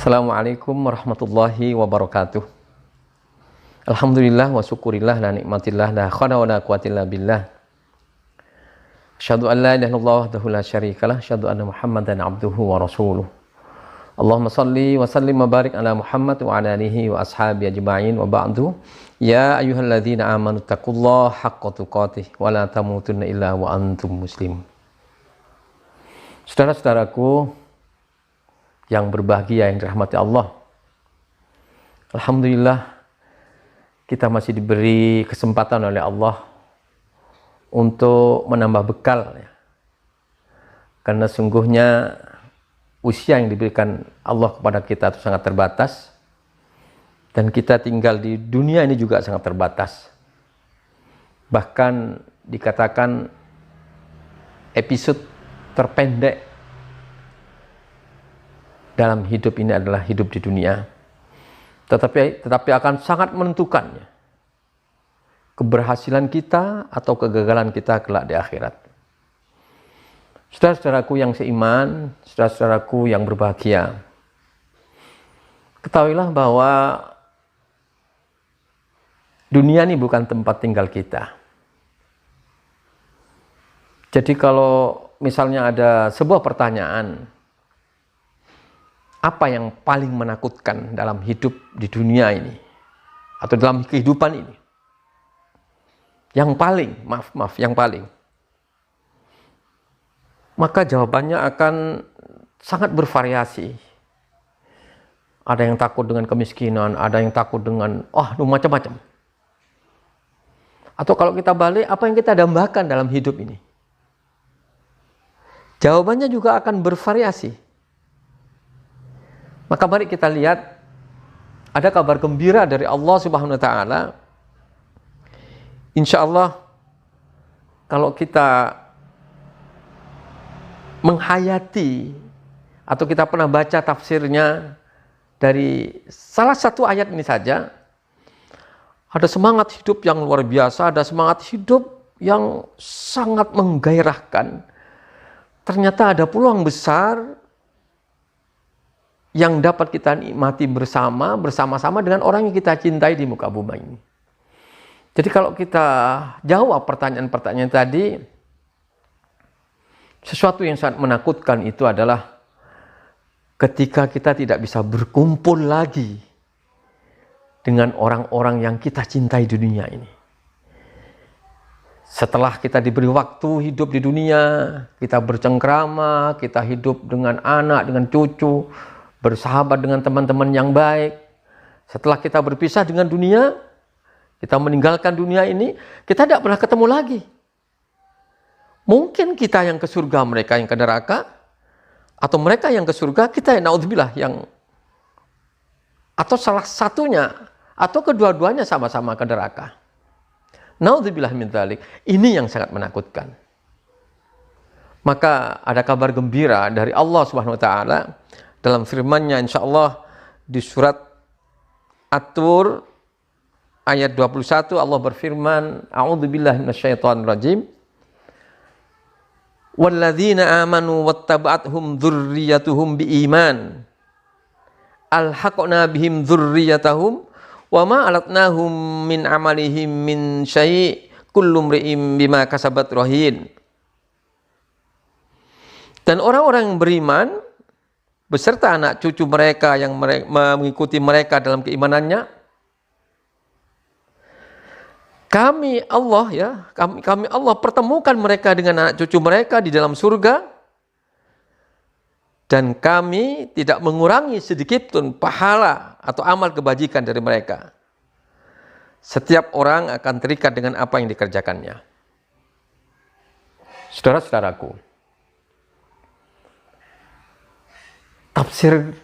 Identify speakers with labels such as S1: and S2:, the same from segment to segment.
S1: Assalamualaikum warahmatullahi wabarakatuh. Alhamdulillah wa syukurillah la nikmatillah la khana wa la quwwata illa billah. Asyhadu an la ilaha illallah wahdahu la syarikalah, asyhadu anna Muhammadan abduhu wa rasuluh. Allahumma shalli wa sallim wa barik ala Muhammad wa ala alihi wa ashabi ajma'in wa ba'du. Ya ayyuhalladzina amanu taqullaha haqqa tuqatih wa la tamutunna illa wa antum muslim. Saudara-saudaraku yang berbahagia, yang dirahmati Allah, alhamdulillah kita masih diberi kesempatan oleh Allah untuk menambah bekal ya. Karena sungguhnya usia yang diberikan Allah kepada kita itu sangat terbatas, dan kita tinggal di dunia ini juga sangat terbatas. Bahkan dikatakan episode terpendek dalam hidup ini adalah hidup di dunia, tetapi akan sangat menentukan keberhasilan kita atau kegagalan kita kelak di akhirat. Saudara-saudaraku yang seiman, saudara-saudaraku yang berbahagia, ketahuilah bahwa dunia ini bukan tempat tinggal kita. Jadi kalau misalnya ada sebuah pertanyaan, apa yang paling menakutkan dalam hidup di dunia ini atau dalam kehidupan ini? Yang paling, yang paling. Maka jawabannya akan sangat bervariasi. Ada yang takut dengan kemiskinan, ada yang takut dengan macam-macam. Atau kalau kita balik, apa yang kita dambakan dalam hidup ini? Jawabannya juga akan bervariasi. Maka mari kita lihat, ada kabar gembira dari Allah Subhanahu wa Ta'ala. Insya Allah, kalau kita menghayati atau kita pernah baca tafsirnya dari salah satu ayat ini saja, ada semangat hidup yang luar biasa, ada semangat hidup yang sangat menggairahkan. Ternyata ada peluang besar yang dapat kita nikmati bersama-sama dengan orang yang kita cintai di muka bumi ini. Jadi kalau kita jawab pertanyaan-pertanyaan tadi, sesuatu yang sangat menakutkan itu adalah ketika kita tidak bisa berkumpul lagi dengan orang-orang yang kita cintai di dunia ini. Setelah kita diberi waktu hidup di dunia, kita bercengkrama, kita hidup dengan anak, dengan cucu, bersahabat dengan teman-teman yang baik. Setelah kita berpisah dengan dunia, kita meninggalkan dunia ini, kita tidak pernah ketemu lagi. Mungkin kita yang ke surga, mereka yang ke neraka, atau mereka yang ke surga, kita yang naudzubillah atau salah satunya, atau kedua-duanya sama-sama ke neraka. Naudzubillah min dzalik. Ini yang sangat menakutkan. Maka ada kabar gembira dari Allah Subhanahu wa Ta'ala dalam firman-Nya, insya Allah di surat At-Tur ayat 21, Allah berfirman, A'udzubillahi minasyaitonir rajim. Walladzina amanu wattaba'athum dzurriyyatuhum biiman alhaqna bihim dzurriyyatahum wama alatnahum min amalihim min syai' kullu imri'in bima kasabat rahin. Dan orang-orang yang beriman beserta anak cucu mereka yang mengikuti mereka dalam keimanannya, kami Allah pertemukan mereka dengan anak cucu mereka di dalam surga, dan kami tidak mengurangi sedikit pun pahala atau amal kebajikan dari mereka. Setiap orang akan terikat dengan apa yang dikerjakannya. Saudara-saudaraku, tafsir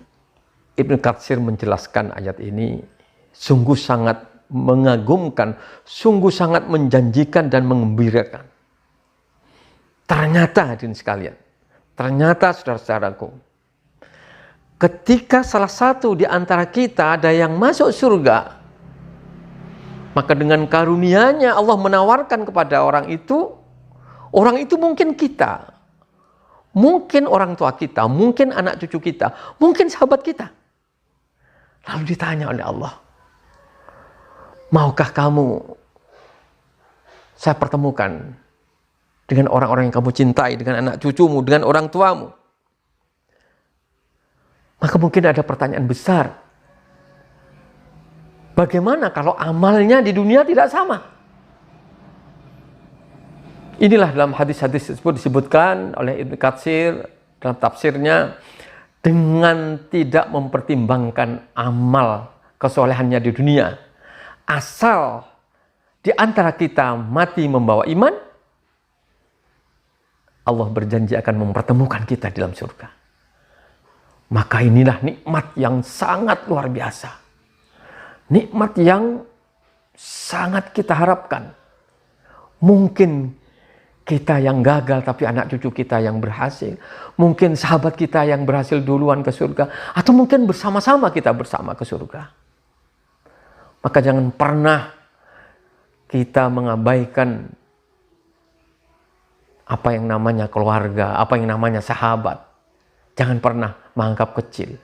S1: Ibnu Katsir menjelaskan ayat ini sungguh sangat mengagumkan, sungguh sangat menjanjikan dan mengembirakan. Ternyata hadirin sekalian, ternyata saudara-saudaraku, ketika salah satu di antara kita ada yang masuk surga, maka dengan karunia-Nya Allah menawarkan kepada orang itu mungkin kita, mungkin orang tua kita, mungkin anak cucu kita, mungkin sahabat kita. Lalu ditanya oleh Allah, maukah kamu saya pertemukan dengan orang-orang yang kamu cintai, dengan anak cucumu, dengan orang tuamu? Maka mungkin ada pertanyaan besar. Bagaimana kalau amalnya di dunia tidak sama? Inilah dalam hadis-hadis tersebut disebutkan oleh Ibnu Katsir dalam tafsirnya, dengan tidak mempertimbangkan amal kesolehannya di dunia, asal di antara kita mati membawa iman, Allah berjanji akan mempertemukan kita di dalam surga. Maka inilah nikmat yang sangat luar biasa, nikmat yang sangat kita harapkan. Mungkin kita yang gagal tapi anak cucu kita yang berhasil. Mungkin sahabat kita yang berhasil duluan ke surga. Atau mungkin bersama-sama kita bersama ke surga. Maka jangan pernah kita mengabaikan apa yang namanya keluarga, apa yang namanya sahabat. Jangan pernah menganggap kecil.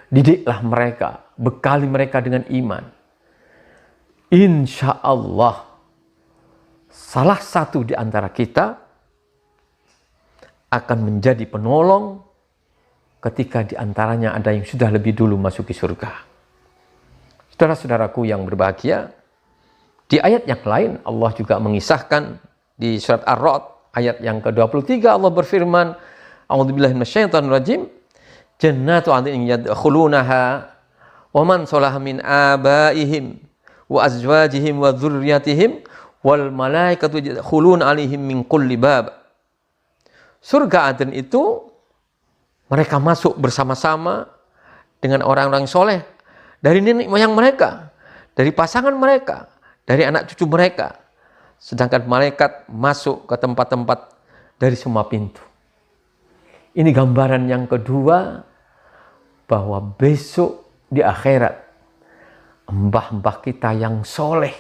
S1: Didiklah mereka, bekali mereka dengan iman. Insya Allah, salah satu di antara kita akan menjadi penolong ketika di antaranya ada yang sudah lebih dulu masuki surga. Saudara-saudaraku yang berbahagia, di ayat yang lain Allah juga mengisahkan di surat Ar-Ra'd ayat yang ke-23 Allah berfirman, A'udzubillahi minasyaitonirrajim, jannatu 'adnin yadkhulunaha wa man salaha min abaihim wa azwajihim wa dzurriyyatihim wal malaikatu yadkhuluna 'alaihim min kulli bab. Surga Aden itu mereka masuk bersama-sama dengan orang-orang soleh dari nenek moyang mereka, dari pasangan mereka, dari anak cucu mereka. Sedangkan malaikat masuk ke tempat-tempat dari semua pintu. Ini gambaran yang kedua bahwa besok di akhirat mbah-mbah kita yang soleh,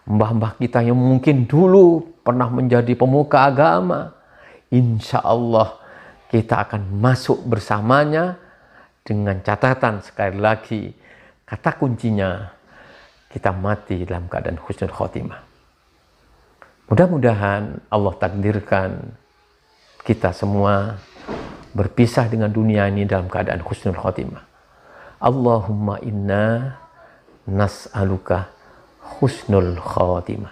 S1: mbah-mbah kita yang mungkin dulu pernah menjadi pemuka agama, insya Allah kita akan masuk bersamanya dengan catatan sekali lagi, kata kuncinya kita mati dalam keadaan husnul khotimah. Mudah-mudahan Allah takdirkan kita semua berpisah dengan dunia ini dalam keadaan husnul khotimah. Allahumma inna nas'aluka husnul khotimah.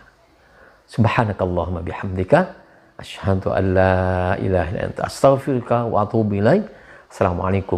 S1: Subhanakallahumma bihamdika asyhadu an la ilaha illa anta astaghfiruka wa atubu ilaik. Assalamualaikum.